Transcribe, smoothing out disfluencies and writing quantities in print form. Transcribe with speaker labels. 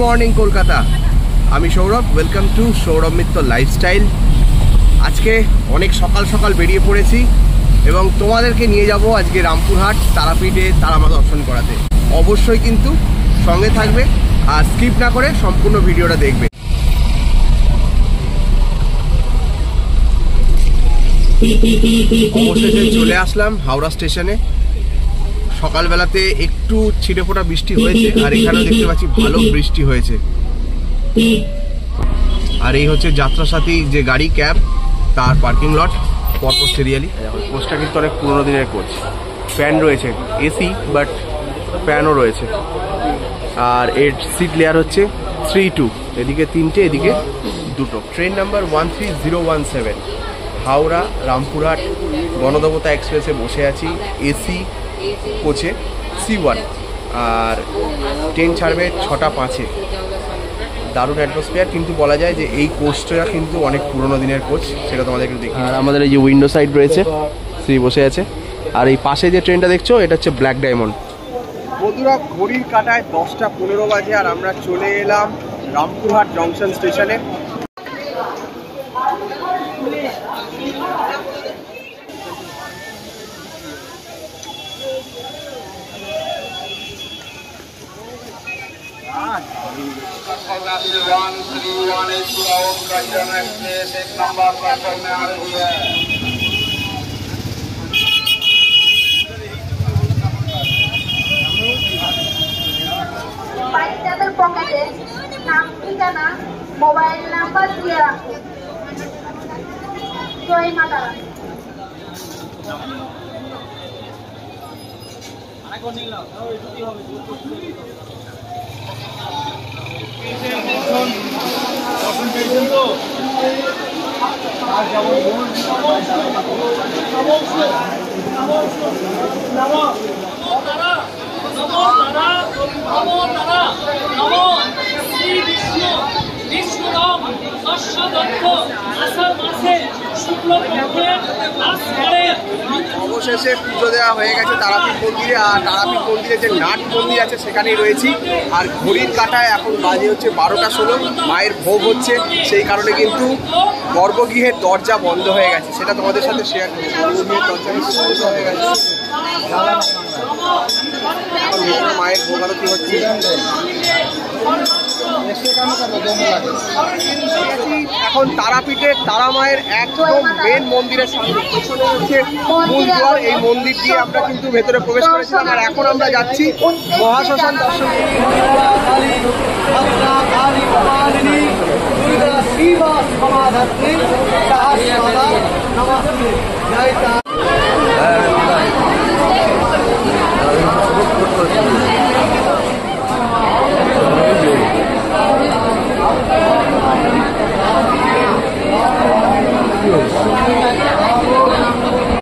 Speaker 1: Morning Kolkata. আমি Sourav, welcome to Sourav Mitra lifestyle. আজকে অনেক সকাল সকাল বেরিয়ে পড়েছি এবং তোমাদেরকে নিয়ে যাব আজকে রামপুরহাট তারাপীঠে তারামা দর্শন করাতে। অবশ্যই কিন্তু সঙ্গে থাকবে আর স্কিপ না করে সম্পূর্ণ ভিডিওটা দেখবে। অবশেষে চলে আসলাম হাওড়া স্টেশনে। সকালবেলাতে একটু ছিটে ফোটা বৃষ্টি হয়েছে আর এখানেও দেখতে পাচ্ছি ভালো বৃষ্টি হয়েছে। আর এই হচ্ছে যাত্রাসাথী যে গাড়ি ক্যাব, তার পার্কিং লট পরপর সিরিয়ালি। কোচটা কিন্তু অনেক পুরোনো দিনের কোচ, ফ্যান রয়েছে, এসি বাট ফ্যানও রয়েছে। আর এর সিট লেয়ার হচ্ছে 3-2, এদিকে 3টে এদিকে 2টো। ট্রেন নাম্বার 13017 হাওড়া রামপুরহাট গণদেবতা এক্সপ্রেসে বসে আছি এসি কোচে C1। আর ট্রেন ছাড়বে 6:05। দারুণ অ্যাটমসফিয়ার, কিন্তু বলা যায় যে এই কোচটা কিন্তু অনেক পুরোনো দিনের কোচ, সেটা তোমাদের একটু দেখি। আর আমাদের এই যে উইন্ডো সাইড রয়েছে, সি বসে আছে। আর এই পাশে যে ট্রেনটা দেখছো এটা হচ্ছে ব্ল্যাক ডায়মন্ড। বন্ধুরা, ঘড়ির কাঁটায় 10:15 বাজে আর আমরা চলে এলাম রামপুরহাট জংশন স্টেশনে।
Speaker 2: বাচ্চাদের পকেটে নাম, ঠিকানা, মোবাইল নাম্বার দিয়ে রাখুন। জয় মা তারা।
Speaker 1: অবশেষে পুজো দেওয়া হয়ে গেছে তারাপীঠ মন্দিরে। আর তারাপীঠ মন্দিরে যে নাট মন্দির আছে সেখানেই রয়েছি। আর ঘড়ির কাঁটায় এখন বাজে হচ্ছে 12:16। মায়ের ভোগ হচ্ছে, সেই কারণে কিন্তু গর্ভগৃহের দরজা বন্ধ হয়ে গেছে, সেটা তোমাদের সাথে শেয়ার করবো। গর্ভগৃহের দরজা কিন্তু বন্ধ হয়ে গেছে, মায়ের ভোগ আরতি হচ্ছে। এখন তারাপীঠের তারা মায়ের একদম মেন মন্দিরের সামনে পেছনে হচ্ছে মূল দ্বার। এই মন্দির দিয়ে আমরা কিন্তু ভেতরে প্রবেশ করেছিলাম আর এখন আমরা যাচ্ছি মহাশ্মশান দর্শন করতে।